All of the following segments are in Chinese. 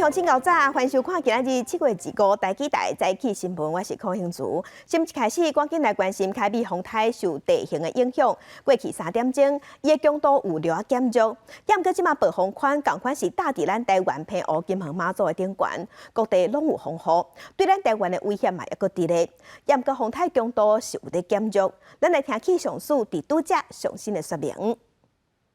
乡亲到早，欢迎收看今日7月2日台记台早起新闻，我是柯兴竹。先一开始，赶紧来关心凯美风台受地形的影响。过去3点钟，伊的强度有略减弱，但过即马暴风圈同款是打伫咱台湾澎湖、金门、马祖的顶悬，各地拢有风雨，对咱台湾的威胁嘛抑阁伫咧。但过风台强度是有咧减弱，咱来听气象署伫拄则上新的说明。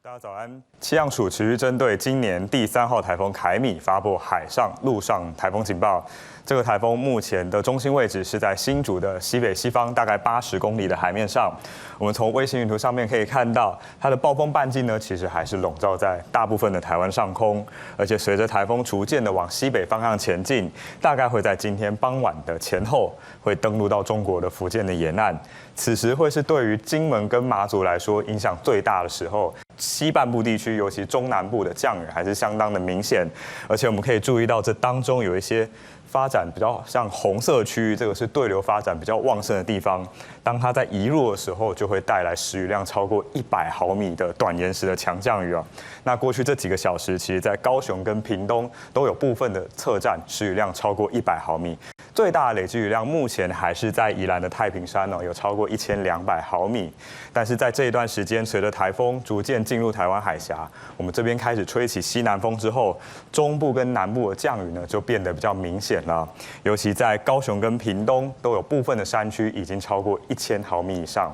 大家早安！气象署持续针对今年第3号台风凯米发布海上、陆上台风警报。这个台风目前的中心位置是在新竹的西北西方，大概80公里的海面上。我们从卫星云图上面可以看到，它的暴风半径呢，其实还是笼罩在大部分的台湾上空。而且随着台风逐渐的往西北方向前进，大概会在今天傍晚的前后，会登陆到中国的福建的沿岸。此时会是对于金门跟马祖来说影响最大的时候。 西半部地区，尤其中南部的降雨还是相当的明显，而且我们可以注意到这当中有一些发展比较像红色区域，这个是对流发展比较旺盛的地方。当它在移入的时候，就会带来时雨量超过100毫米的短延时的强降雨啊。那过去这几个小时，其实在高雄跟屏东都有部分的侧站时雨量超过100毫米。 最大的累积雨量目前还是在宜兰的太平山有超过1200毫米。但是在这一段时间，随着台风逐渐进入台湾海峡，我们这边开始吹起西南风之后，中部跟南部的降雨呢就变得比较明显了。尤其在高雄跟屏东都有部分的山区已经超过1000毫米以上。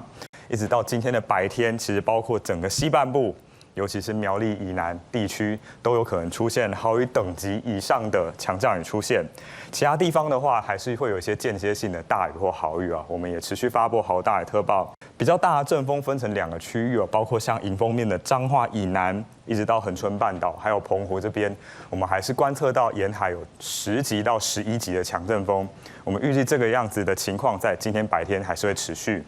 一直到今天的白天，其实包括整个西半部。 尤其是苗栗以南地区都有可能出现豪雨等级以上的强降雨出现，其他地方的话还是会有一些间接性的大雨或豪雨啊。我们也持续发布豪大雨特报，比较大的阵风分成2个区域包括像迎风面的彰化以南，一直到恒春半岛，还有澎湖这边，我们还是观测到沿海有10级到11级的强阵风。我们预计这个样子的情况在今天白天还是会持续。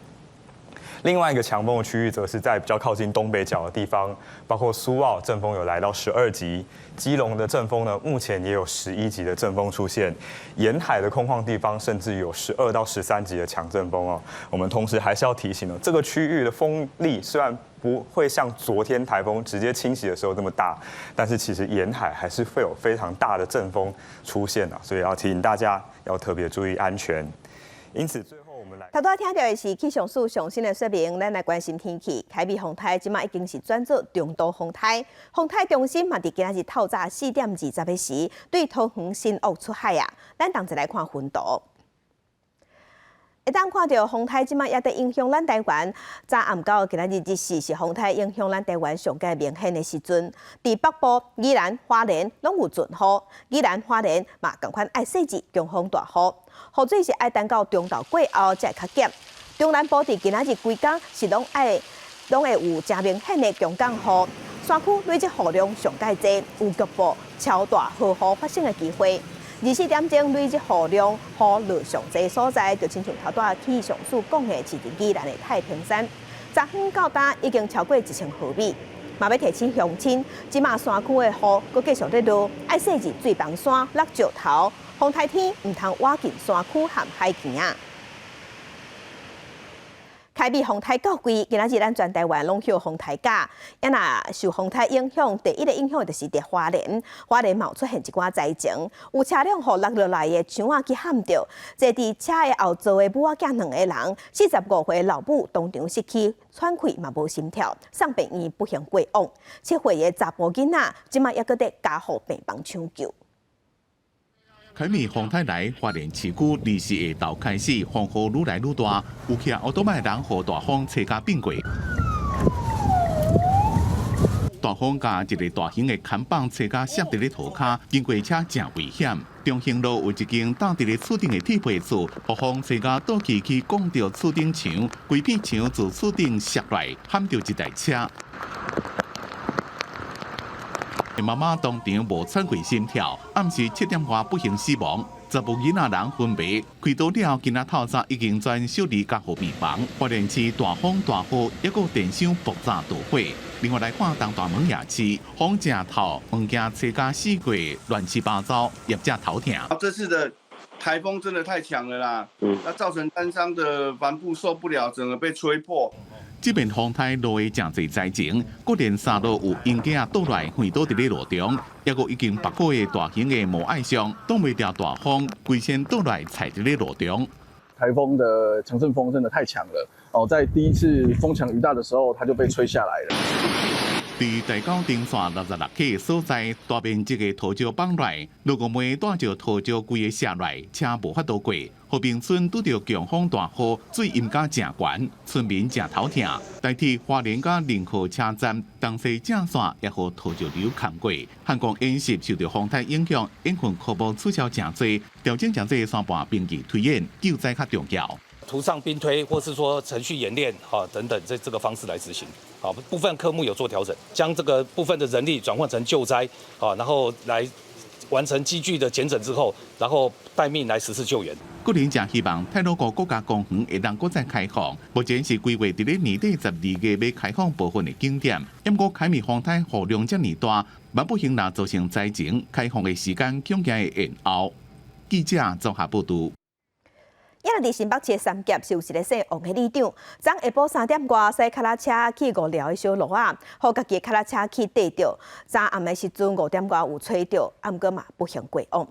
另外一个强风的区域，则是在比较靠近东北角的地方，包括苏澳阵风有来到12级，基隆的阵风呢，目前也有11级的阵风出现，沿海的空旷地方甚至有12到13级的强阵风哦。我们同时还是要提醒这个区域的风力虽然不会像昨天台风直接侵袭的时候这么大，但是其实沿海还是会有非常大的阵风出现所以要提醒大家要特别注意安全。因此最后。 头拄听到的是气象署上新的说明，咱来关心天气。凯美风台即马已经是转做中度风台，风台中心嘛伫今仔日透早4点20的时，对桃园新屋出海啊。咱同齐来看分图。 会当看到风台即马也在影响咱台湾。早暗到今仔日日时是风台影响咱台湾上界明显的时阵。伫北部、宜兰、花莲拢有阵雨，宜兰、花莲嘛同款爱细致强风大雨。雨水是爱等到中昼过后才会较减。中南部伫今仔日规天是拢会有真明显的强降雨，山区累积雨量上界多，有局部超大豪雨发生的机会。 24点钟累积雨量、雨量上济所在，就亲像头拄气象署讲的，是伫宜兰的太平山，昨昏到今已经超过1000毫米。嘛要提醒乡亲，即马山区的雨阁继续在落，爱细致水房山、落石头，风台天唔通挖进山区和海墘啊。 凯美风台到季，今仔日咱全台湾拢有风台假，也若受风台影响，第一个影响就是伫花莲，花莲冒出现一寡灾情，有车辆互落落来的墙仔去撼着，坐伫车的后座的母仔囝2个人，45岁老母当场失去喘气嘛无心跳，送病院不幸过往。7岁的查甫囡仔，即马抑搁伫家护病房抢救。 凯美风台来，花莲市区24下昼开始，风雨愈来愈大，有骑奥多麦人和大风车甲并过。大风甲一个大型的看板车甲摔伫咧涂骹，经过车真危险。中兴路有一间搭伫咧厝顶的铁皮厝，被风车甲倒去拱着厝顶墙，规片墙自厝顶摔来，撼着一台车。 妈妈当场无喘气心跳，暗时7点外不幸死亡。10部囡仔人分别开刀了，今仔透早已经转小儿加护病房。花莲市大风大雨，一个电箱爆炸导火。另外来看东大门夜市，风正透，物件车甲四过，乱七八糟，业者头疼。这次的台风真的太强了啦，那造成单商的帆布受不了，整个被吹破。这边风台落的真侪灾情，各连山路有因家倒来飞倒伫咧路中，也有已经拔过的大型的摩艾箱，挡袂掉大风，规身倒来踩伫咧路中。台风的强阵风真的太强了哦，在第一次风强雨大的时候，它就被吹下来了。伫大高顶线66K 所在，大面积的土石崩来，路过梅带着土石规个下来，车无法度过。和平村拄着强风大雨，水淹甲正悬，村民正头痛。代替花莲甲林口车站东西正线也和土石流扛过。汉光演习受到风台影响，因困科目取消真多，调整真多山盘兵役推演，救灾较重要。图上兵推，或是说程序演练等等，这个方式来执行。好，部分科目有做调整，将这个部分的人力转换成救灾，然后来完成机具的检诊之后，然后待命来实施救援。个人真希望太鲁阁国家公园会当搁再开放，目前是规划伫咧年底12月要开放部分的景点。不过凯米风台雨量这么大，万不幸若造成灾情，开放的时间恐惊会延后。记者综合报道。也伫新北市三甲休息的姓王的里长，昨下晡3点外驶脚踏车去无聊的小路啊，互家己脚踏车去缀着。昨暗的时阵5点外有吹着，啊，毋过嘛不幸过往。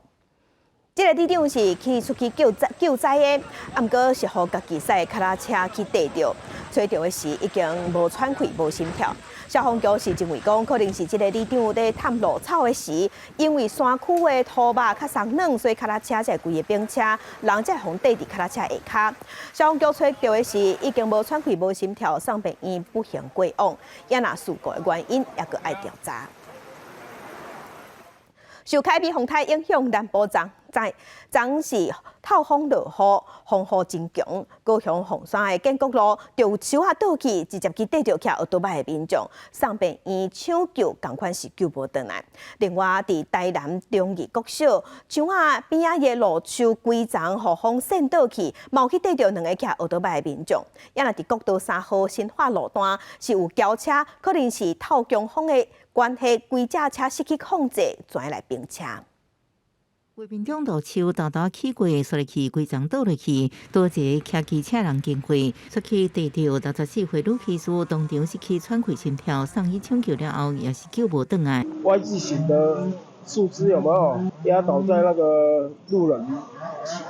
这个里长是出去救灾的，啊，毋过是互家己驶脚踏车去缀着，吹着的时已经无喘气、无心跳。消防局是认为讲，可能是这个里长在探路草的时，因为山区的土马较松软，所以脚踏车才规个冰车，人才互缀伫脚踏车下骹。消防局吹到的时，已经无喘气、无心跳，送病院不幸过往。也若事故的原因，也搁爱调查。受凯比风台影响，南部昨是透风落雨，风雨真强。高雄凤山的建国路就有树啊倒去，直接去缀着骑奥多麦的民众，送病院抢救，同款是救无回来。另外，伫台南中义国小树啊边仔的路树规丛互风扇倒去，嘛有去缀着2个骑奥多麦的民众。也若伫国道3号新化路段是有轿车，可能是透强风的关系，规架车失去控制，转来并车。规边中路树大大起过，所以去规丛倒落去，多一个骑机车人经过，出去地着64岁女骑士当场失去喘气心跳，送医抢救了后也是救无回来。Y 字形的树枝有没有压倒在那个路人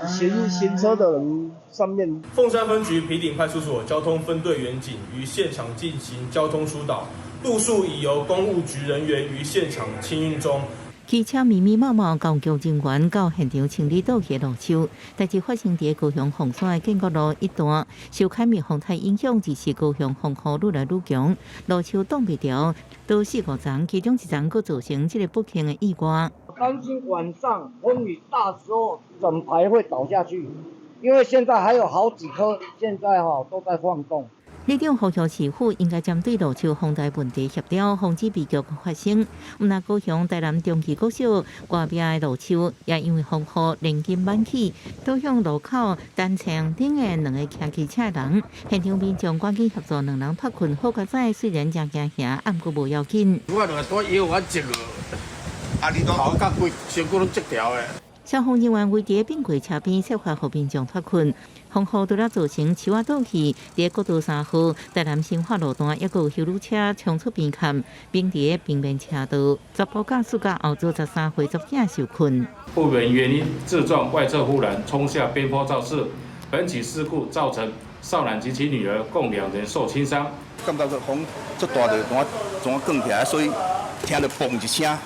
行车的人上面？凤山分局埤顶派出所交通分队员警于现场进行交通疏导，路树已由公务局人员于现场清运中。汽车密密麻麻，交局人员到现场清理倒去的路树。代志发生伫高雄凤山的建国路一段，受凯米风台影响，致使高雄风雨愈来愈强，路树挡袂牢，多4、5丛，其中1丛佫造成这个不幸的意外。担心晚上风雨大时候，整排会倒下去，因为现在还有好几棵，现在都在晃动。里长呼吁市府应该针对路树风台问题协调，防止悲剧发生。毋但高雄台南中旗国小外边的路树也因为风雨连根挽起，倒向路口单车顶的2个骑机车人。现场民众赶紧协助2人脱困，好佳哉虽然真惊吓，毋过无要紧。我两个带药我接了，你头甲规身躯拢折条的。消防人员围伫并轨车边设法互民众脱困。风雨除了造成树仔倒去，伫国道3号台南新化路段，也有修路车冲出边坎，并伫平面车道查甫驾驶甲后座13岁族囝受困。不明原因自撞外侧护栏，冲下边坡肇事。本起事故造成少男及其女儿共2人受轻伤。感觉个风足大的，怎啊降起来，所以听到嘣一声，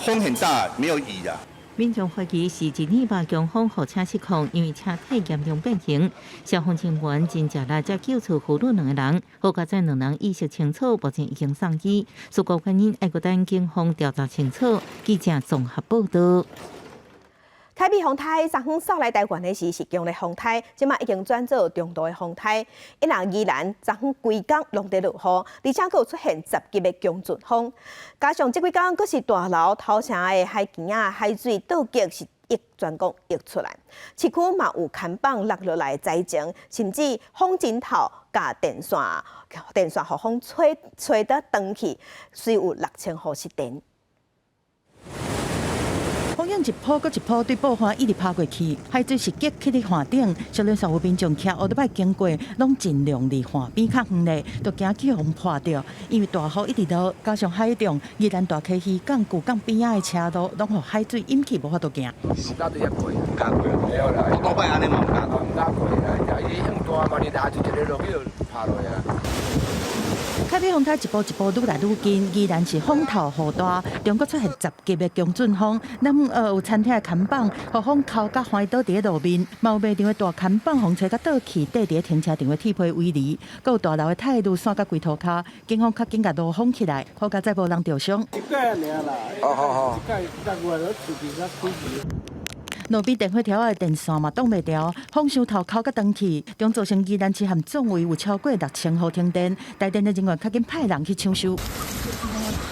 风很大，没有雨啊。民众怀疑是128强风互车失控，因为车体严重变形。消防人员真正来才救出父女2个人，好佳哉2人意识清楚，目前已经送医。事故原因还佫等警方调查清楚。记者综合报道。凯比风台昨昏扫来台湾的时是强烈风台，即马已经转做中度的风台。因为宜兰昨昏规工拢在落雨，而且佫有出现10级的强阵风，加上这几天佫是大楼头城的海墘啊海水倒击是全国溢出来，市区嘛有看板落落来的灾情，甚至风真透，甲电线互风吹得断去，虽有6000户失电。风影一波搁一波对爆花一直拍过去，海水是激起伫岸顶，小连所有民众骑乌托摆经过，拢尽量离岸边较远咧，都惊起风破掉。因为大雨一直落，加上海中宜兰大溪渔港、旧港边仔的车路，拢互海水淹去，无法度行。唔敢对遐过，唔敢过，没有啦。多摆安尼嘛唔敢，唔敢过啦。伊向大嘛，你拿就一个落去就趴落啊。凯比风台一步一步愈来愈近，依然是风头雨大，中国出现10级的强阵风。南有餐厅的看板，予风扣甲翻倒伫路面，毛卖场的大看板风吹甲倒去，缀伫停车场的铁皮围篱，还有大楼的态度散甲龟头骹，警方较紧甲路封起来，好甲再无人着伤。一盖尔啦，好，一盖外头厝边较开住。路边电火条的电线嘛挡袂牢，风箱头扣甲断去，中造成宜兰市含总位有超过6000户停电，台电的人员较紧派人去抢修。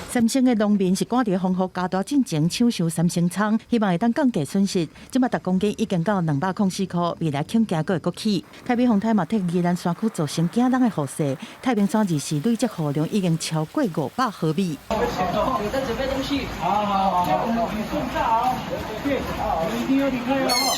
三星的农民是赶伫风雨加大进前抢修三星仓，希望会当降低损失。即马10公斤已经到204块，未来恐惊阁会阁起。太平风台嘛替宜兰山区造成惊人的雨势，太平山24累积雨量已经超过500毫米。有在准备东西。好，你顺道你一定要离开哦。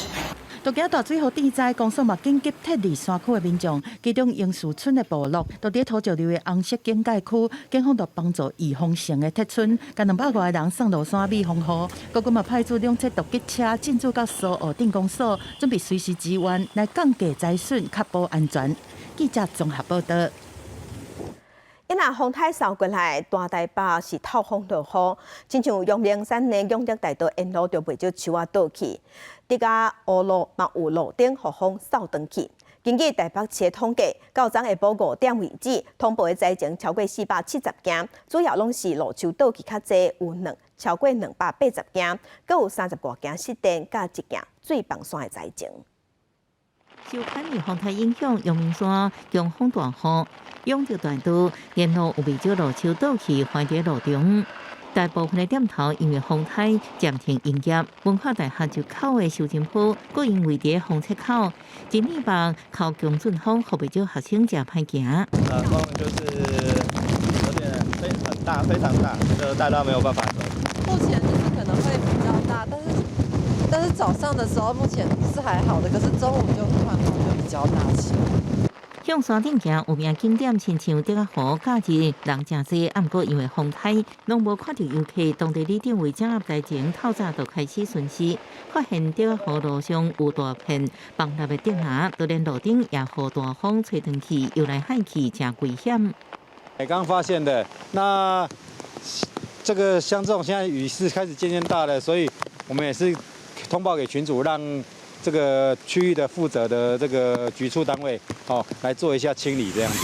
都惊大水河地灾，公所嘛紧急撤离山区的民众，其中英树村的部落，都伫土石流的红色警戒区，警方就帮助预防性的撤村，甲200多个人送落山避风雨。国军嘛派出2车突击车进驻到苏澳镇公所，准备随时支援来降低灾损，确保安全。记者综合报道。因那风台扫过来，大台北是透风落雨，亲像阳明山的永德大道沿路就袂少树仔倒去，伫个乌路嘛有路顶互风扫转去。根据台北市的统计，到昨下晡5点为止，通报的灾情超过470件，主要拢是路树倒去较济，有超过280件，阁有30多件失电，甲1件水崩山的灾情。受看遇风台影响，阳明山强风大雨，永德大道沿路有未少路树倒去，翻伫路中。大部分的店头因为风台暂停营业，文化大厦入口的收金铺，阁因为伫风车口，一年半靠强阵风，互未少学生食歹行。风就是有点很大，非常大，就大到没有办法走。目前就是可能会比较大，但是早上的时候目前是还好的，可是中午就突然风就比较大起来。向山顶行有名景点，亲像德甲湖假日人真济，毋过因为风台，拢无看到游客。当地里长为掌握灾情，透早就开始巡视，发现德甲湖路上有大片崩塌的竹林，就连路顶也被大风吹断去，游来海去，真危险。刚发现的，那这个像这种现在雨势开始渐渐大了，所以我们也是通报给群组，让这个区域的负责的这个局处单位，来做一下清理这样子。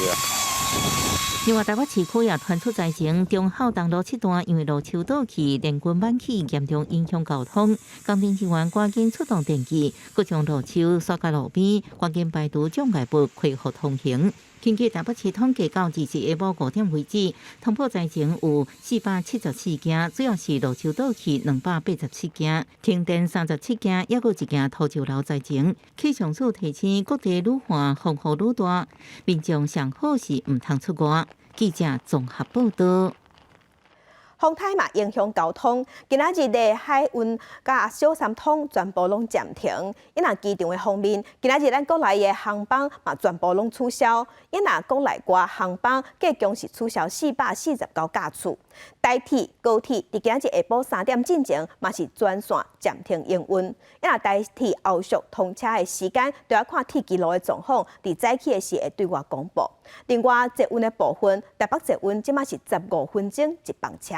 另外，台北市区也传出灾情，中孝东路7段因为路树倒去，连根挽起，严重影响交通。工程人员赶紧出动电机，佮将路树刷到路边，赶紧排除障碍物，恢复通行。根据台北市统计，到24下晡5点为止，通报灾情有474件，主要是路树倒去287件，停电37件，也有1件土石流灾情。气象署提醒，各地愈旱，风雨愈大，民众上好是唔通出外。记者综合报道。风台嘛影响交通，今仔日的海运甲小三通全部拢暂停。因那机场的方面，今仔日咱国内的航班嘛全部拢取消。因那国内外航班计共是取消449架次。台铁、高铁伫今仔日下晡3点进前嘛是全线暂停营运。因那台铁后续通车的时间，就要看铁轨路的状况，伫早起的时会对外公布。另外，捷运的部分，台北捷运即马是15分钟一班车。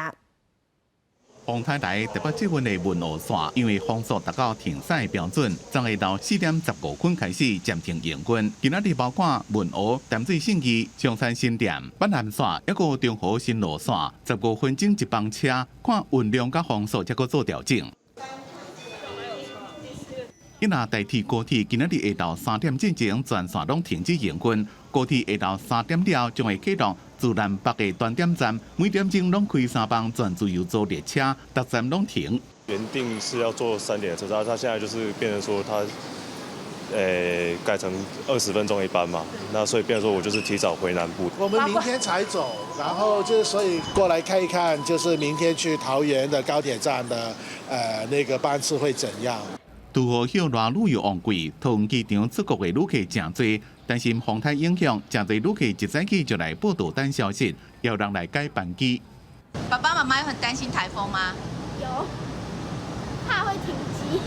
风台来台北捷运的运河线，因为风速达到停驶标准，昨下到4点15分开始暂停营运。今仔日包括运河、淡水信义、松山新店、北南线，还有中和新路线，15分钟一班车，看运量甲风速才搁做调整。因那台铁、高铁今仔日下到3点进前全线拢停止营运，高铁下到3点了将会启动自南北的端点站，每点钟拢开3班全自由座列车，各站拢停。原定是要坐3点的车站，他现在就是变成说他改成20分钟一班嘛，那所以变成说我就是提早回南部。我们明天才走，然后就是所以过来看一看，就是明天去桃园的高铁站的那个班次会怎样。拄好向外旅游旺季，同机场出国的旅客真多，担心风台影响，真多旅客一早起就来报道等消息，要人来改班机。爸爸妈妈有很担心台风吗？有，怕会停机。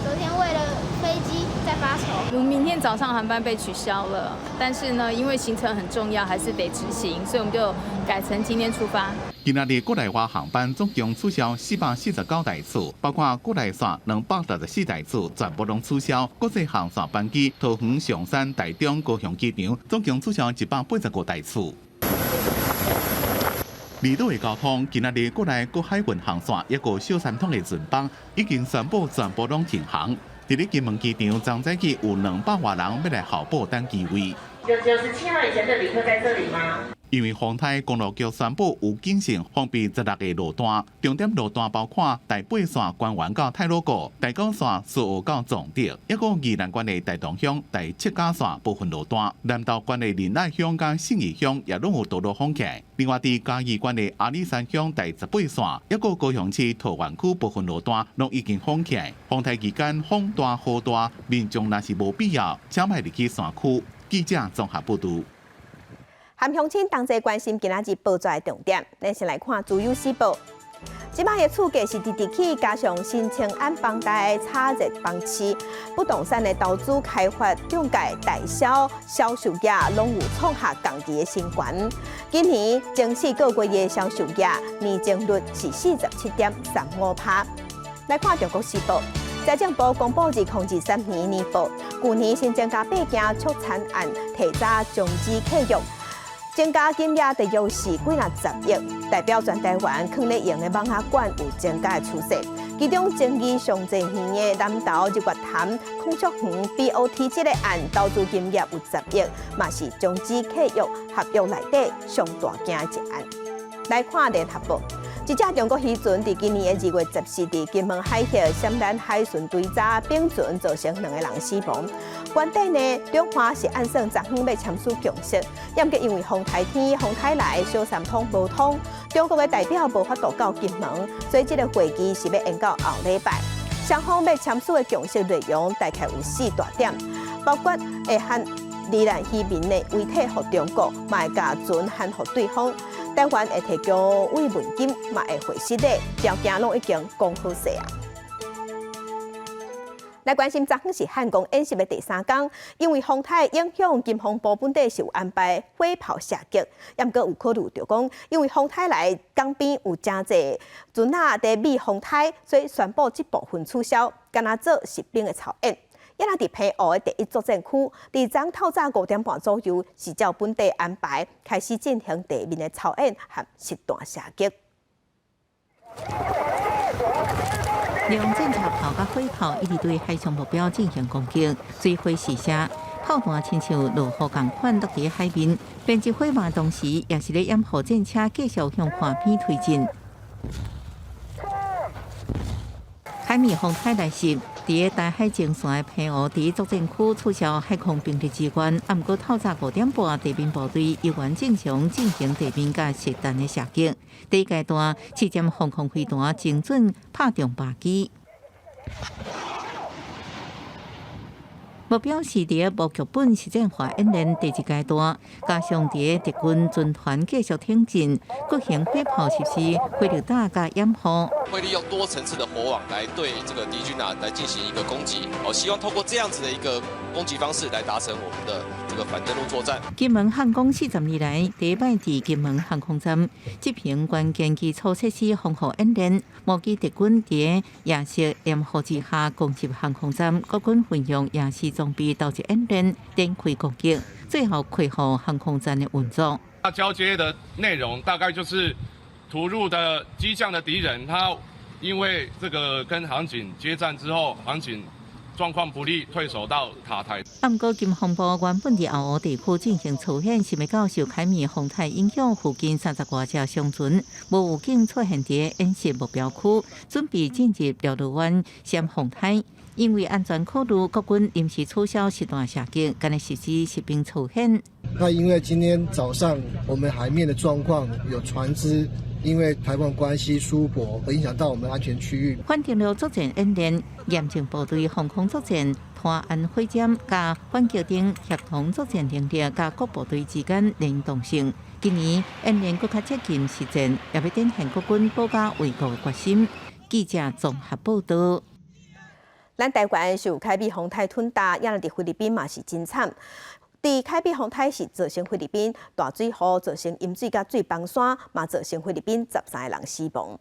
昨天为了飞机在发愁。我们明天早上航班被取消了，但是呢，因为行程很重要，还是得执行，所以我们就改成今天出发。今仔日国内外航班总共取消449台次，包括国内线214台次全部拢取消。国际航线班机桃园、上山、台中、高雄机场总共取消185台次。离岛的交通，今仔日国内各海运航线一个小三通的船班已经宣布全部拢停航。伫咧金门机场，昨早起有200多人要来候补等机位。97号以前的旅客在这里吗？因为丰台公路局宣布有警示封闭16个路段，重点路段包括台北线关湾到太鲁阁、台九线苏澳到总德，一个宜兰县的大同乡、第七甲线部分路段，南投县的仁爱乡甲信义乡也拢有道路封起。另外，伫嘉义县的阿里山乡第18线，一个高雄市桃园区部分路段拢已经封起。丰台期间风大雨大，民众若是无必要，请莫入去山区。记者综合报道。含乡亲同齐关心今仔日报纸的重点，咱先来看自由时报。即摆的厝价是直直起，加上新青安房贷炒热房市，不动产的投资开发、中介、代销、销售业拢有创下共期的新高。今年前4个月的销售业年增率是47.35%。来看中国时报。财政部公布2023年年报，去年新增加8件促产案提早终止契约，增加金额大约是几若10亿，代表全台湾坑咧用的网下馆有增加的趋势。其中争议上侪远的南投日月潭孔雀园 BOT 这个案投资金额有10亿，嘛是终止契约合约内底上大件一案。来看联合报。一只中国渔船伫今年的2月14日伫金门海峡闪南海巡对闸并船，造成2个人死亡。原底呢，中华是按算昨昏要签署共识，也毋过因为风台天、风台来，小三通无通，中国的代表无法度到金门，所以这个会议是要延到后礼拜。双方要签署的共识内容大概有4大点，包括会限离岸渔民的遗体予中国，嘛会甲船限予对方。台湾会提供慰问金，嘛会回失礼，条件拢已经讲好势啊。来关心昨昏是汉光演习的第3天，因为风台影响，金防部本地是有安排火炮射击，也毋过有考虑到讲，因为风台来港边有真侪船仔在避风台，所以宣布这部分取消，干那做实兵的操演。也若伫澎湖的第1作战区，伫昨透早5点半左右，是照本地安排开始进行地面的操演和实弹射击。用战车炮甲火炮一直对海上目标进行攻击，水火试射，炮弹亲像落雨共款落伫海面，编织火马同时也是咧掩护战车继续向岸边推进。海面风台来袭，伫大海前线的澎湖第1作战区取消海空兵力支援，啊，毋过透早5点半，地面部队依然正常进行地面甲实弹的射击。第1阶段7舰防空飞弹精准拍中靶机。目标是伫无剧本实战化演练第2阶段，加上伫敌军军团继续挺进，各型火炮实施火力大加掩护。会利用多层次的火网来对这个敌军来进行一个攻击，希望透过这样子的一个攻击方式来达成我们的这个反登陆作战。金门汉光40年来第1摆伫金门航空站执行关键基础设施防护演练，目击敌军伫夜色掩护之下攻击航空站，国军运用夜视装备导致演练展开攻击，最后恢复航空站的运作。交接的内容大概就是突入的机降的敌人，他因为这个跟航警接战之后，航警状况不利，退守到塔台。啊，不过金防部原本伫后湖地区进行操演，是要到受海面风台影响附近30多只商船，无预警出现伫演习目标区，准备进入辽乐湾闪风台。因为安全考虑，国军临时取消实弹射击，今日实施实兵操演。那因为今天早上我们海面的状况有船只因为台湾关系疏泊而影响到我们安全区域。反定了作战演练，严正部队防空作战、团安会战加反击等协同作战能力加各部队之间联动性。今年演练更加接近实战，也要展现国军保家卫国的决心。记者综合报道。咱台湾受凯比风台吞打，也伫菲律宾嘛是真惨。伫凯比风台是造成菲律宾大水河造成淹水甲水崩山，嘛造成菲律宾13个人死亡。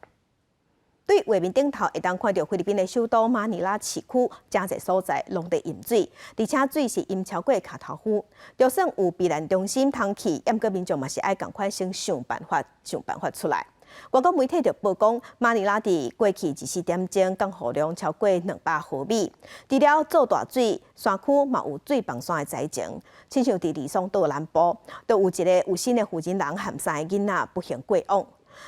对画面顶头会当看到菲律宾的首都马尼拉市区，真侪所在拢伫淹水，而且水是淹超过脚头夫。就算有避难中心通去，不过民众嘛是爱赶快先想办法出来。外国媒体就报讲，马尼拉伫过去24点钟降雨量超过200毫米。除了做大水，山区嘛有水崩山的灾情。亲像伫利松岛南部，都有一个有心的负责人含3个囡仔不幸过往。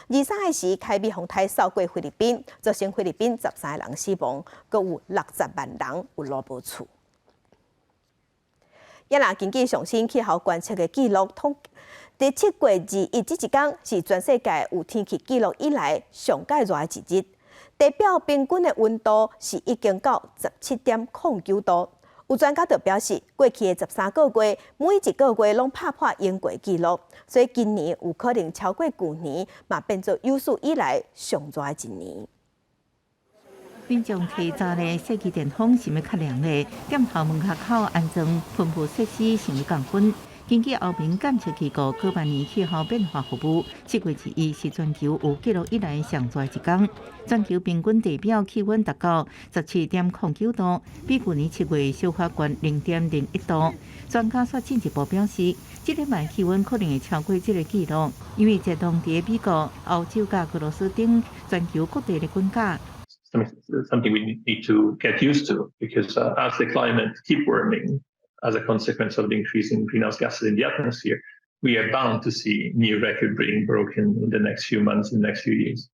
23个时，凯比风台扫过菲律宾，造成菲律宾13个人死亡，阁有60万人有路无厝。也若根据上新气候观测的记录第7月21这一天是全世界有天气记录以来上介热的一日，地表平均的温度是已经到17.09度。有专家就表示，过去的13个月，每一个月拢打破英国纪录，所以今年有可能超过去年，嘛变作有史以来上热的一年。民众提早咧设计电风是要较凉的，店头门口口安装喷雾设施，成为降温。根据欧盟监测机构各万年气候变化服务，7月21是全球有记录以来上热一天，全球平均地表气温达到17.09度，比去年7月小可悬0.01度。专家说进一步表示，这礼拜气温可能会超过这个纪录，因为在当地美国、欧洲甲俄罗斯等全球各地的国家。Something we need to get used to because as the climate keep warming, as a consequence of the increasing greenhouse gases in the atmosphere, we are bound to see new record being broken in the next few months, in the next few years.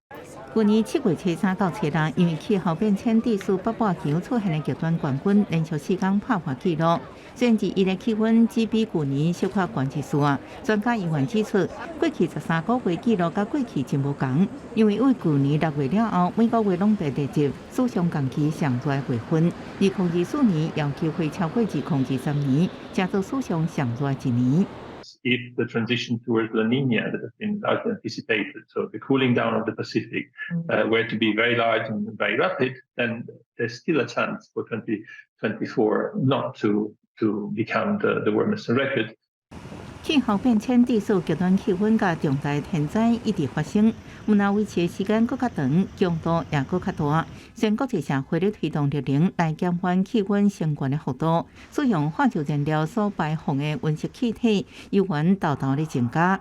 去年7月初3到初6，因为气候变迁地区北半球出现的极端降温，连续4天破坏纪录。虽然21日气温只比去年小可悬一丝啊，专家医院指出，过去13个月纪录甲过去真无同，因为为去年6月了后，每个月拢被列入史上同期上热的月份，2024年有机会超过2023年，加做史上上热一年。If the transition towards La Nina that has been largely anticipated, so the cooling down of the Pacific, were to be very large and very rapid, then there's still a chance for 2024 not to become the warmest on record. 气候变迁地区极端气温甲重大天灾一直发生，毋那维持的时间更较长，强度也更较大。全国际社会咧推动热能来减缓气温升高的幅度，使用化石燃料所排放的温室气体，由原豆豆咧增加。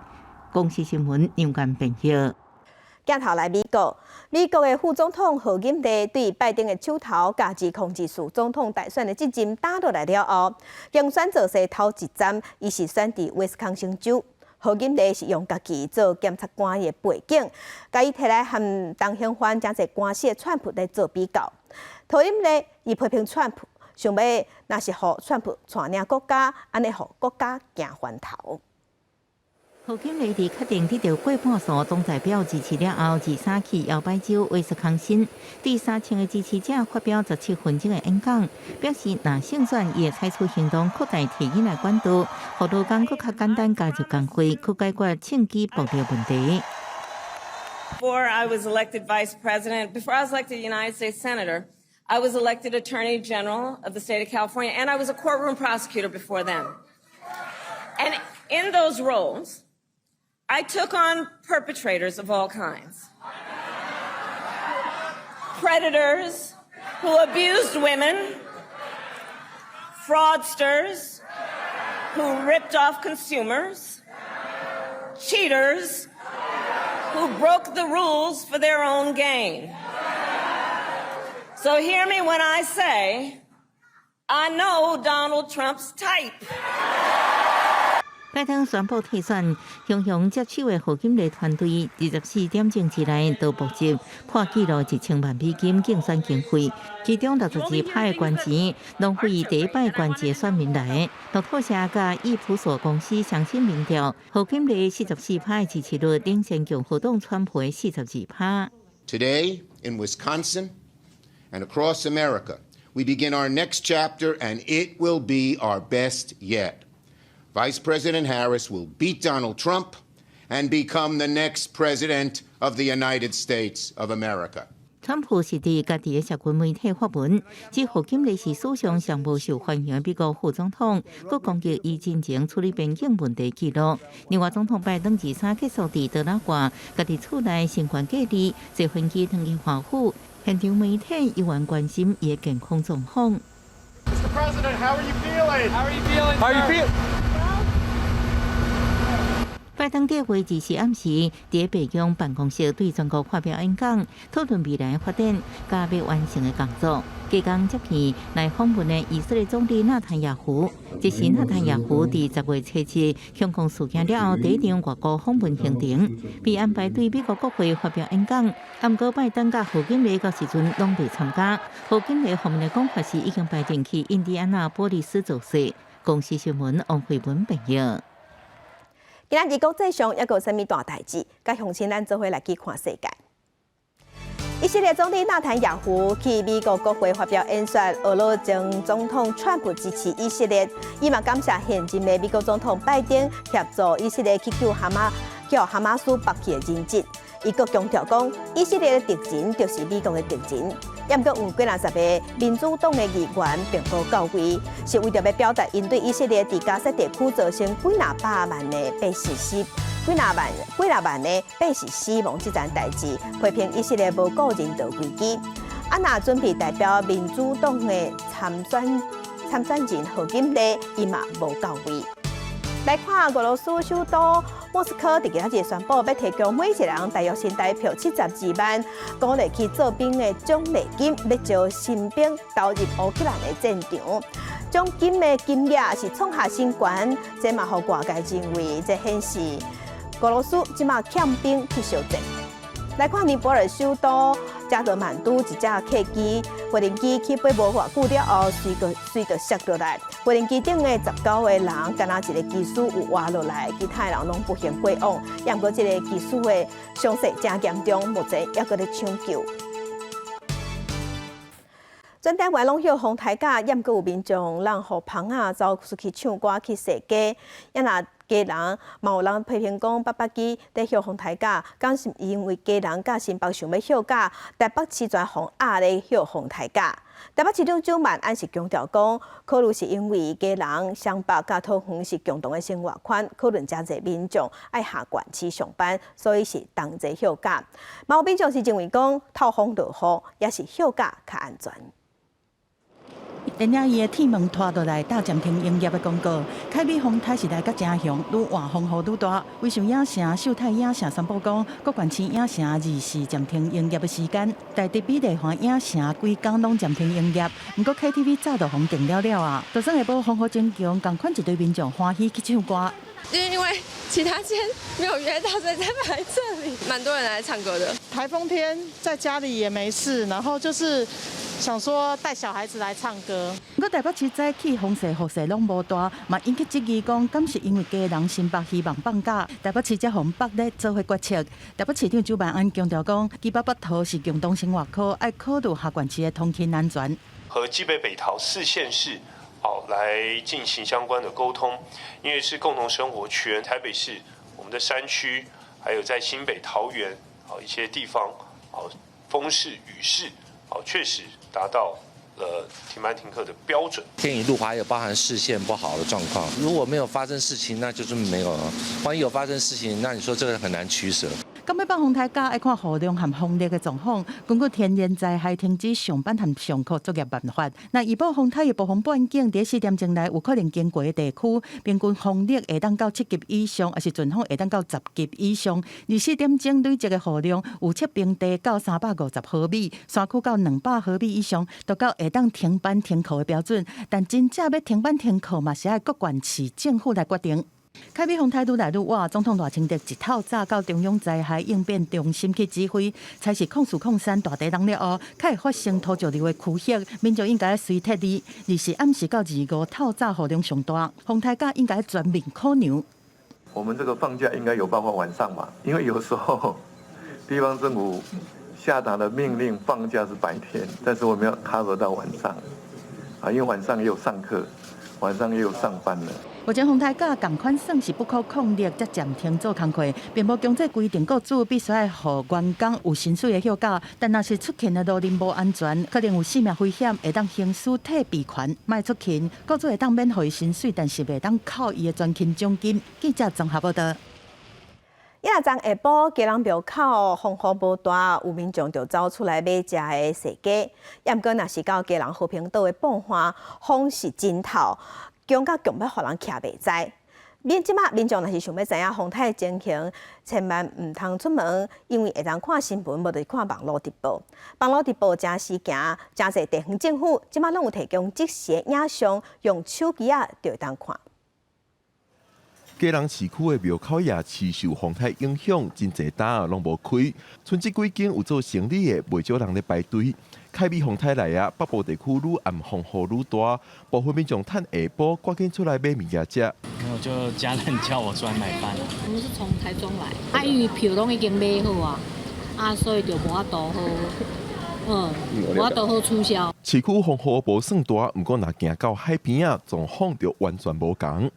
公司新闻杨干编辑。镜头来美国，美国的副总统贺锦丽对拜登的手头加2024总统大选的这阵打落来了后，竞选造势头一站，伊是选伫威斯康星州。贺锦丽是用家己做检察官的背景，甲伊摕来和当选犯真侪官司的川普来做比较。贺锦丽伊批评川普，想要若是互川普带领国家，安尼互国家行翻头。贺锦丽伫确定得到过半数总代表支持了后，23去摇摆州威斯康辛，第3000个支持者发表17分钟的演讲，表示若胜选，伊会采取行动扩大提议来管道，互劳工更较简单加入工会，去解决趁机暴力问题。Before I was elected vice president, before I was elected United States senator, I was elected Attorney General of the state of California, and I was a courtroom prosecutor before then. And in those roles, I took on perpetrators of all kinds. Predators who abused women, fraudsters who ripped off consumers, cheaters who broke the rules for their own gain. So hear me when I say, I know Donald Trump's type. 拜登宣布退选，雄雄接手的何锦丽团队24点钟之内都募集破纪录1,000万美金竞选经费，其中62趴的捐钱浪费第一摆捐钱选民来。路透社甲易普所公司相信民调，何锦丽44趴的支持率领先共和党川普的42趴。Today in Wisconsin and across America, we begin our next chapter, and it will be our best yet. Vice President Harris will beat Donald Trump and become the next president of the United States of America. 川普是伫家己的社群媒体发文，指何锦丽是史上上无受欢迎的美国副总统，佮攻击伊进前处理边境问题记录。另外，总统拜登23结束伫德拉华家己厝内新冠隔离，坐飞机登去华府。现场媒体依然关心伊的健康状况。Mr. President, how are you feeling? How are you feeling? How are you feeling? 拜登伫会议时暗时，伫白宫办公室对全国发表演讲，讨论未来发展甲要完成的工作。期间接见来访问的以色列总理纳坦雅胡，这是纳坦雅胡伫10月7日香港事件了后第一场外国访问行程，被安排对美国国会发表演讲。不过拜登甲何锦丽到时阵拢未参加。何锦丽后面的讲法是已经排定去印第安纳波利斯做事。公司新闻王慧文报道。今仔日国际上还有甚物大代志？甲乡亲咱做伙来去看世界。以色列总理纳坦雅胡去美国国会发表演说，俄罗前总统川普支持以色列，伊嘛感谢现今的美国总统拜登协助以色列去救哈马斯绑去的人质。伊阁强调讲，以色列的敌人就是美国的敌人。也毋过有几50个民主党的议员并无到位，是为着要表达因对以色列伫加沙地区造成几百万的百姓死亡这件代志，批评以色列无顾人道危机。若准备代表民主党的参选人何锦丽，伊嘛无到位。来看俄罗斯首都莫斯科，伫今仔日宣布要提供每一人大约新台币72万，鼓励去做兵的奖励金，要招新兵投入乌克兰的战场。奖金的金额是创下新高，这嘛互外界认为，这显示俄罗斯即马欠兵去烧战。来看尼泊尔首都加德满都，一架客机无人机起飞无偌久了后，随着摔落来。无人机顶的19个人，敢若一个机师有活落来，其他人拢不幸过往。也毋过，这个机师的伤势真严重，目前还搁咧抢救。全台湾拢晓风台假，也毋过有民众让互芳仔走出去唱歌去踅街，也若家人嘛有人批评讲，北北基在晓风台假，敢是因为家人甲新北想要晓假，台北市全风压咧晓风台假。台北市长蒋万安是强调讲，考虑是因为家人双北甲桃园是共同的生活圈，可能真侪民众爱下县市上班，所以是同齐晓假。嘛有民众是认为讲，透风落雨也是晓假较安全。电影伊的铁门拖落来，大暂停营业的广告。凯美风台时代甲正雄，愈换风雨愈大。威秀影城、秀泰影城宣布讲，国馆市影城24暂停营业的时间。台北美丽华影城规工拢暂停营业。不过 KTV 早就封停了啊。就算下晡风雨真强，共款一堆民众欢喜去唱歌。因为其他间没有约到，所以才来这里。蛮多人来唱歌的。台风天在家里也没事，然后就是想说带小孩子来唱歌。不过台北市早起风势雨势拢无大，嘛引起质疑讲，敢是因为家人新北希望放假，台北市才hướng北咧做伙决策。台北市长周万安强调讲，基北北桃是共同生活区，爱考虑下县市的通勤安全。和基北北桃4县市。来进行相关的沟通，因为是共同生活圈。台北市我们的山区，还有在新北、桃园一些地方，风势、雨势，确实达到了停班停课的标准。天雨路滑有包含视线不好的状况，如果没有发生事情，那就是没有了。万一有发生事情，那你说这个很难取舍。咁要放风台假，爱看雨量和风力的状况。根据天然灾害停止上班和上课作业办法，那预报风台的部分半径在4点钟内有可能经过的地区，平均风力会当到7级以上，还是阵风会当到10级以上。24点钟累积的雨量有测平地到350毫米，山区到200毫米以上，都到会当停班停课的标准。但真正要停班停课嘛，是爱各县市政府来决定。凯比洪台愈来愈晚，总统大清德一透早到中央灾害应变中心去指挥，才是控诉控山大地震了后，才会发生土石流的区域，民众应该随贴离24暗时到25透早雨量上大，洪台假应该全面考量。我们这个放假应该有包括晚上嘛，因为有时候地方政府下达的命令放假是白天，但是我们要 cover 到晚上啊，因为晚上也有上课，晚上也有上班了。目前洪台假同款算是不可抗力，才暂停做工课，并无强制规定雇主必须要互员工有薪水的休假，但若是出勤的路任无安全，可能有性命危险，会当行使退避权，卖出勤，雇主会当免予薪水，但是袂当扣伊的全勤奖金。记者综合报道。亚昨下晡，基隆庙口风雨无大，有民众就走出来买食的踅鸡。毋过，若是到基隆和平岛的傍花，风是真透。强到强要互人徛袂知。即马民众若是想要知影风台的情形，千万唔通出门，因为会当看新闻，无就看网络直播。网络直播真时行，真侪地方政府即马拢有提供即时的影像，用手机就会当看。基隆市区的庙口也持受风台影响，真侪档拢无开。春节几间有做生意的，袂少人咧排队。凯比风台来啊，北部地区愈暗风雨愈大，部分民众趁下晡赶紧出来买物件食。我就家人叫我出来买饭。我们是从台中来，因为票拢已经买好所以就无法度好，无法度好促销。市区风雨无算大，不过若行到海边啊，状况就完全无同。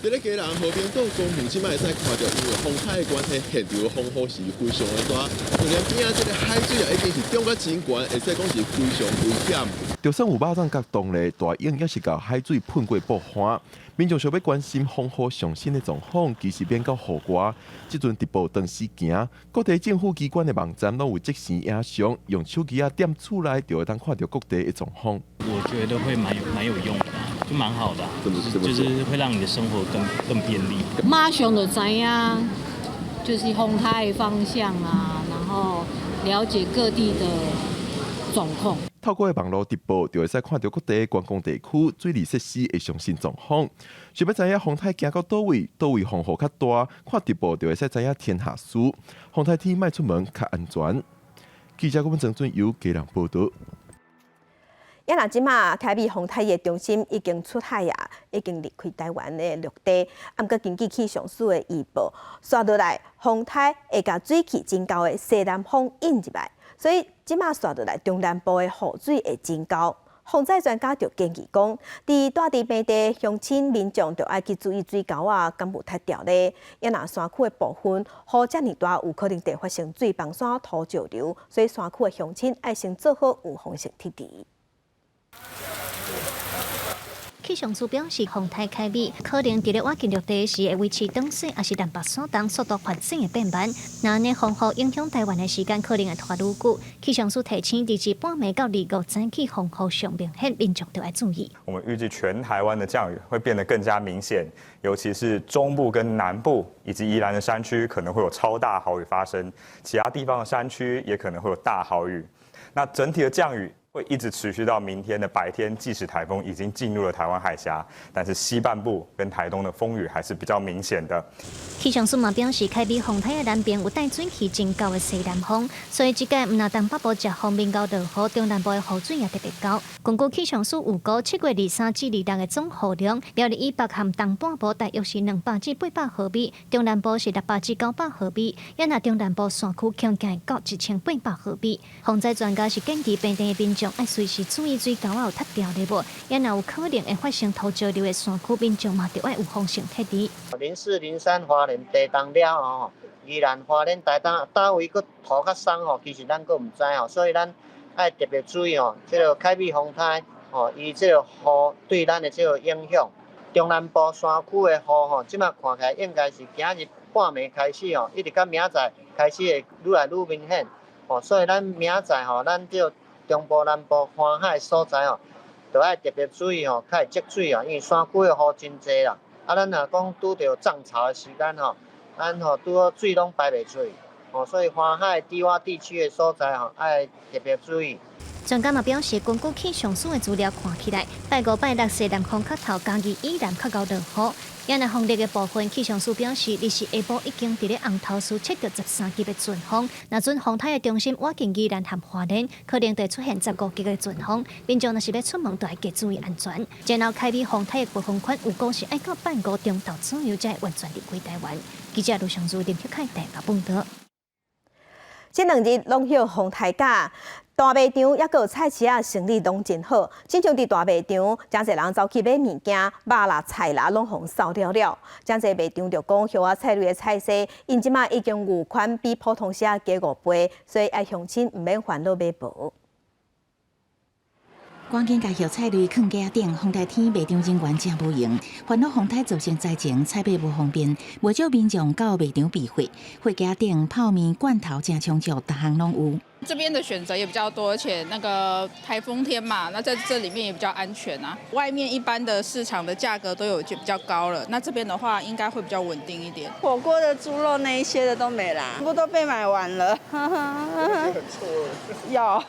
伫咧基隆和平岛公园，即摆会使看到，因为风台的关系，现场的风雨是非常的大。重点边啊，即个海水啊已经是涨到真悬，会使讲是非常危险。就算有肉粽角冻咧，大影也是甲海水喷过爆花。民众想要关心风雨上新的状况，其实免到雨刮。即阵直播当时行，各地政府机关的网站拢有即时影像，用手机点厝内就会当看到各地的状况。我觉得会蛮有用的，就蛮好的，就是会让你的生活更便利。马上就知影，就是风台的方向然后了解各地的状况。透过网络直播，就会使看到各地观光地区水利设施的上新状况。想要知影风台行到倒位，倒位风雨较大，看直播就会使知影天下事。风台天莫出门较安全。记者郭文正准由基隆报道。若即马凯比风台的中心已经出海已经离开台湾的陆地。毋过根据气象署的预报，刷落来风台会甲水汽真高的西南风引入来，所以即马刷落来中南部的雨水会真高。风灾专家就建议讲，伫大地平地乡亲民众就要去注意水沟敢有塌掉咧。若山区的部分雨遮尔大，有可能会发生水崩山土石流，所以山区的乡亲要先做好有风性铁地。气象署表示，风台凯比可能伫咧晚近陆地时会维持东西，也是南北山东速度发展的变慢。那安尼风雨影响台湾的时间可能会拖愈久。气象署提醒，伫至半暝到25早起风雨上明显，民众都要注意。我们预计全台湾的降雨会变得更加明显，尤其是中部跟南部以及宜兰的山区可能会有超大豪雨发生，其他地方的山区也可能会有大豪雨。那整体的降雨会一直持续到明天的白天，即使台风已经进入了台湾海峡，但是西半部跟台东的风雨还是比较明显的。气象署嘛表示，凯比风台的南边有带水汽真高的西南风，所以即届唔但东北部食方面高落雨，中南部的雨水也特别高。根据气象署预估，7月23至26的总雨量，苗栗以北含东半部大约是200至800毫米，中南部是600至900毫米，也那中南部山区恐见到1800毫米。风灾专家是建议平地的民众要随时注意水沟有塌掉的无，也若有可能会发生土石流的山区，民众嘛就要有风性铁地。04、03花莲地动了吼，宜兰花莲台东倒位佫土较松吼，其实咱佫唔知吼，所以咱爱特别注意吼，这个凯比风台吼，伊这个雨对咱的这个影响。中南部山区的雨吼，即马看起来应该是今日半暝开始吼，一直到明仔开始会愈来愈明显吼，所以咱明仔吼，咱这中部、南部花海所在吼，都爱特别注意吼，较会积水啊，因为山区的雨真济啦。啊，咱若讲拄着涨潮的时间吼，咱吼拄好水拢排袂出去，所以花海低洼地区的所在吼，爱特别注意。专家嘛表示，根据气象署的资料看起来，拜五、拜六西南风较透，嘉义依然较高落雨。也内风力的部分，气象署表示，日时下晡已经伫咧红头树测到13级的阵风。那阵风台的中心挖进宜兰和花莲，可能会出现15级的阵风。民众若是要出门，都要加注意安全。然后凯美风台的部分款，有故是爱到拜五中昼左右才会完全离开台湾。记者卢尚珠、林旭凯台北报道。这2日拢有风台假。大卖场也有菜市啊，生意拢真好。亲像伫大卖场，真侪人走去买物件，肉啦、菜啦拢互扫了了。真侪卖场就讲，叶啊菜类的菜色，因即马已经有款比普通时啊加5倍，所以爱乡亲毋免烦恼买无。赶紧甲叶菜类放架顶，风台天卖场人员真无闲，烦恼风台造成灾情，采买无方便，不少民众到卖场避货，货架顶泡面、罐头真充足，各项拢有。这边的选择也比较多，而且那个台风天嘛，那在这里面也比较安全啊。外面一般的市场的价格都有就比较高了，那这边的话应该会比较稳定一点。火锅的猪肉那一些的都没啦，全部都被买完了。有，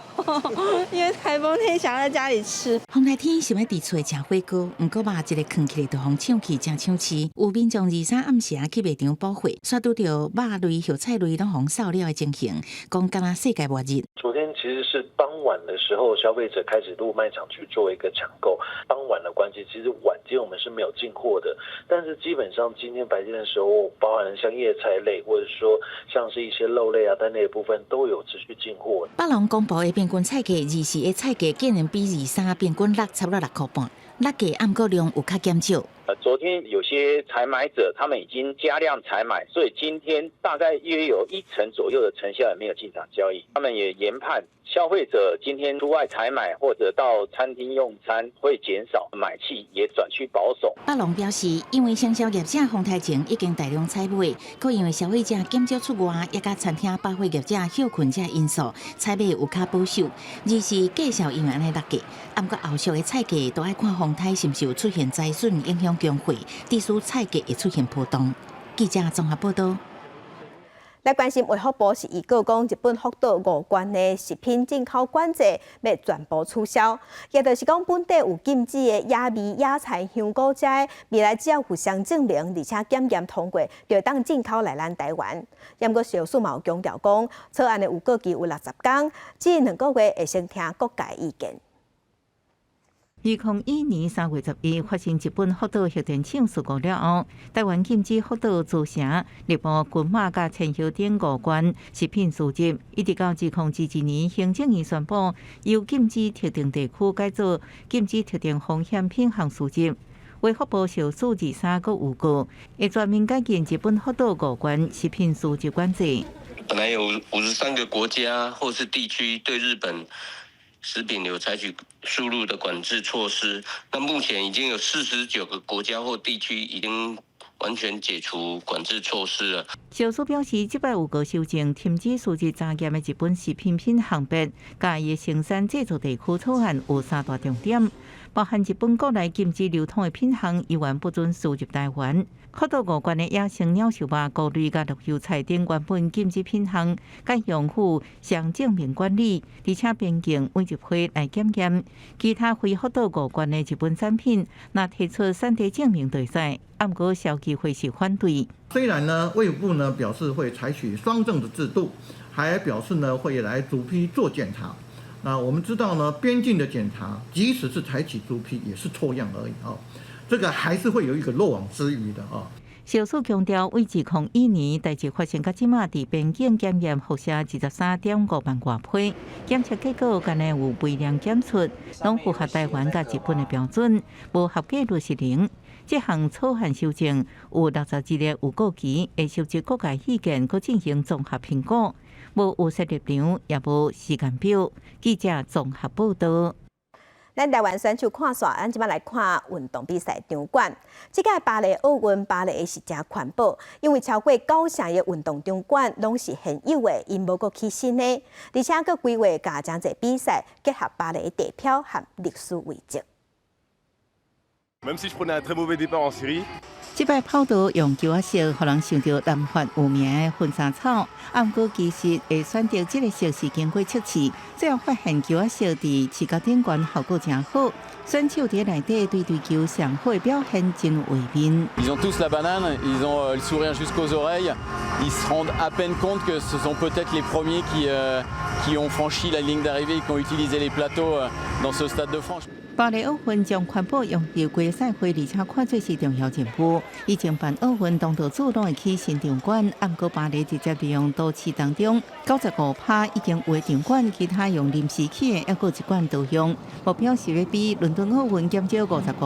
因为台风天想在家里吃。风台天想要伫厝食火锅，不过肉一个放起来就互抢去，真抢市。有民众23暗时去卖场补货，煞拄到肉类、叶菜类拢互扫了的情形，讲敢若世界末日。昨天其实是傍晚的时候，消费者开始入卖场去做一个抢购。傍晚的关系，其实晚间我们是没有进货的，但是基本上今天白天的时候，包含像叶菜类，或者说像是一些肉类啊、蛋类的部分，都有持续进货。北农公布的平均菜价，24的菜价竟然比23平均落差不多6块半，落价暗过量有较减少。昨天有些采买者他们已经加量采买，所以今天大概约有1成左右的成效也没有进场交易。他们也研判消费者今天出外采买或者到餐厅用餐会减少，买气也转趋保守。北农表示，因为行销业者风台前已经大量采买，可因为消费者减少出外，也甲餐厅百货业者休困这因素，采买有较保守。二是介绍因为安尼落价，不过后续的菜价都要看风台是不是有出现灾损影响供货，致使菜价会出现波动。记者综合报道。来关心卫福部是预告讲，日本福岛5县的食品进口管制要全部取消，也就是讲本地有禁止的野味、野菜、香菇这未来只要互相证明，而且检验通过，就会当进口来咱台湾。不过小数嘛有强调讲，草案的有过期有60天，只2个月会先听各界意见。2012年3月11日发生日本福岛核电厂事故了后，台湾禁止福岛自城、日本群马甲千叶等5县食品输入，一直到2021年行政院宣布，由禁止特定地区改做禁止特定风险品项输入。卫福部小数23个预告，会全面改进日本福岛5县食品输入管制。本来有53个国家或是地区对日本食品有采取输入的管制措施，那目前已经有49个国家或地区已经完全解除管制措施了。小苏表示，这摆有个修正停止输入查验的日本食品项别，甲伊的生产制造地区草案有3大重点，包含日本国内禁止流通的品项依然不准输入台湾。福岛5县的野生鸟兽肉、菇类甲绿油菜等原本禁止品项，该用户上正面管理，而且边境每入会来检验。其他非福岛5县的日本产品，若提出产地证明就使，不过消基会是反对。虽然呢，卫福部呢表示会采取双证的制度，还表示呢会来逐批做检查。那我们知道呢，边境的检查，即使是采取逐批，也是抽样而已啊。这个还是会有一个漏网之鱼的啊。小苏强调，为2012年代志发生到即马，伫边境检验辐射23.5万外批，检测结果敢若有微量检出，拢符合台湾甲日本的标准，无合格率是0。这项草案修正有61日有过期，会收集各界意见，佮进行综合评估，无有设立场，也无时间表。记者综合报道。咱台湾选手看煞，咱即摆来看运动比赛场馆。即届巴黎奥运，巴黎是真环保，因为超过90%的运动场馆拢是现有的，因无过起新的，而且佮规划加将这比赛结合巴黎地标和历史遗迹。Même si je prenais un très mauvais départ en série, 这摆跑道用球仔色，互人想到南法有名的婚纱草。不过其实会选择这个色是经过测试，最后发现球仔色伫视觉顶悬效果真好。选手伫内底对球上好的表现真有画面。Ils ont tous la banane, ils ont le sourire jusqu'aux oreilles. Ils se rendent à peine compte que ce sont peut-être les premiers qui ont franchi la ligne d'arrivée et qui ont utilisé les plateaux dans ce stade de France. 巴黎奥运将环保用到规赛会，而且看做是重要任务。以前办奥运东道主拢会去新场馆，不过巴黎直接利用都市当中95%已经有的场馆，其他用临时起的，还有一馆都用。目标是要比伦敦奥运减少55%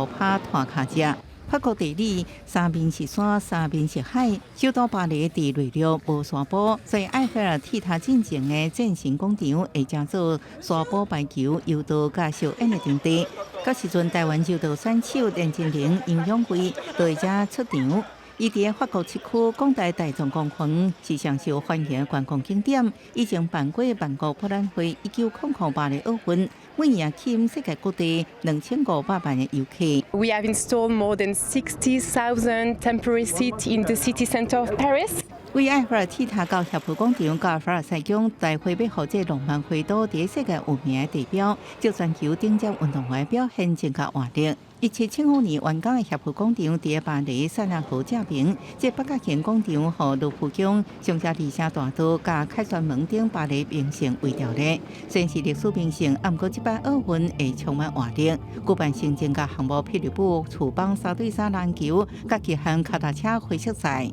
拖卡者。法国地理三面是山，三面是海。首都巴黎伫内陆无山坡，所以埃菲尔铁塔进前的战神广场会加做山坡排球、柔道甲表演的场地。到时阵，台湾柔道选手连金玲、杨永辉都会遮出场。伊伫法国七区广大大众公园是上受欢迎的观光景点，已经办过万国博览会、1900巴黎奥运，每年吸引世界各地2500万的游客。We have installed more than 60,000 temporary seats in the city centre of Paris. 为埃菲尔铁塔到协和广场甲凡尔赛宫大会，要互这浪漫花都伫世界有名的地标，就全球顶尖运动员表现增加活力。1775年完工的协和广场伫巴黎塞纳河正边，这北角线广场和卢浮宫、上加二城大道甲凯旋门等巴黎名胜为条例，虽然是历史名胜，不过这摆奥运会充满活力。举办行政甲项目霹雳舞、触棒3对3篮球、甲极限脚踏车灰色赛。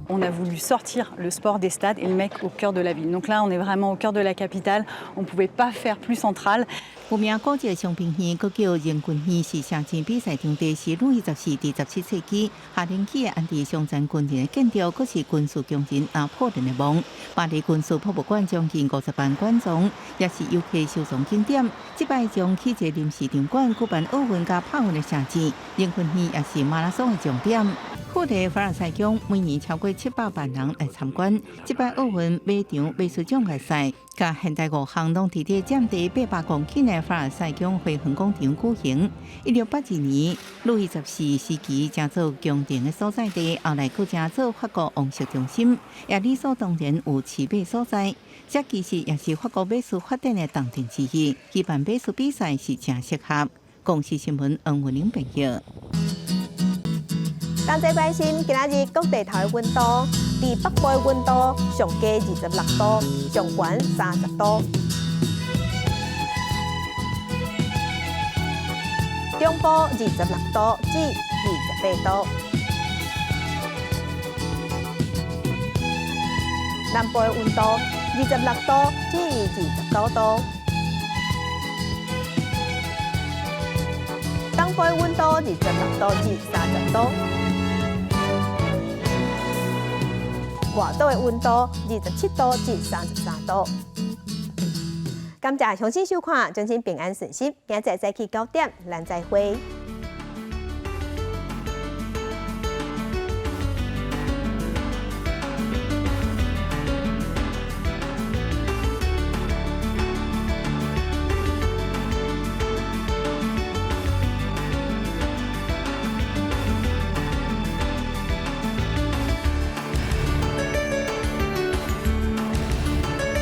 On a voulu sortir le sport des stades et le mettre au cœur de la ville. Donc là, on est vraiment au cœur de la capitale. On ne pouvait pas faire plus central. 有名古迹商品园，佮叫人群园，是射箭比赛场地，是路易14至17世纪下令起的安迪商战军人的建筑，佮是军事强人拿破仑的梦。巴黎军事博物馆将近50万馆藏，也是游客收藏景点。这摆将起一个临时场馆举办奥运甲帕运的射箭，人群园也是马拉松的重点。富丽凡尔赛宫每年超过700万人来参观。这摆奥运马场美术奖赛赛，甲现代5项拢伫咧占地800公顷的凡尔赛宫花园广场举行。1682年，路易14时期正做宫廷的所在地，后来佫正做法国王室中心，也理所当然有市美所在。这其实也是法国美术发展的重点之一，举办美术比赛是正适合。公视新闻黄文玲报道。同齐关心今仔日各地头的温度，伫北部的温度上低26度，上悬30度；中部26度至28度；南部的温度26度至29度；东部的温度26度至30度。外岛的温度27度至33度。感谢详细收看，祝您平安顺心。明仔再起9点，咱再会。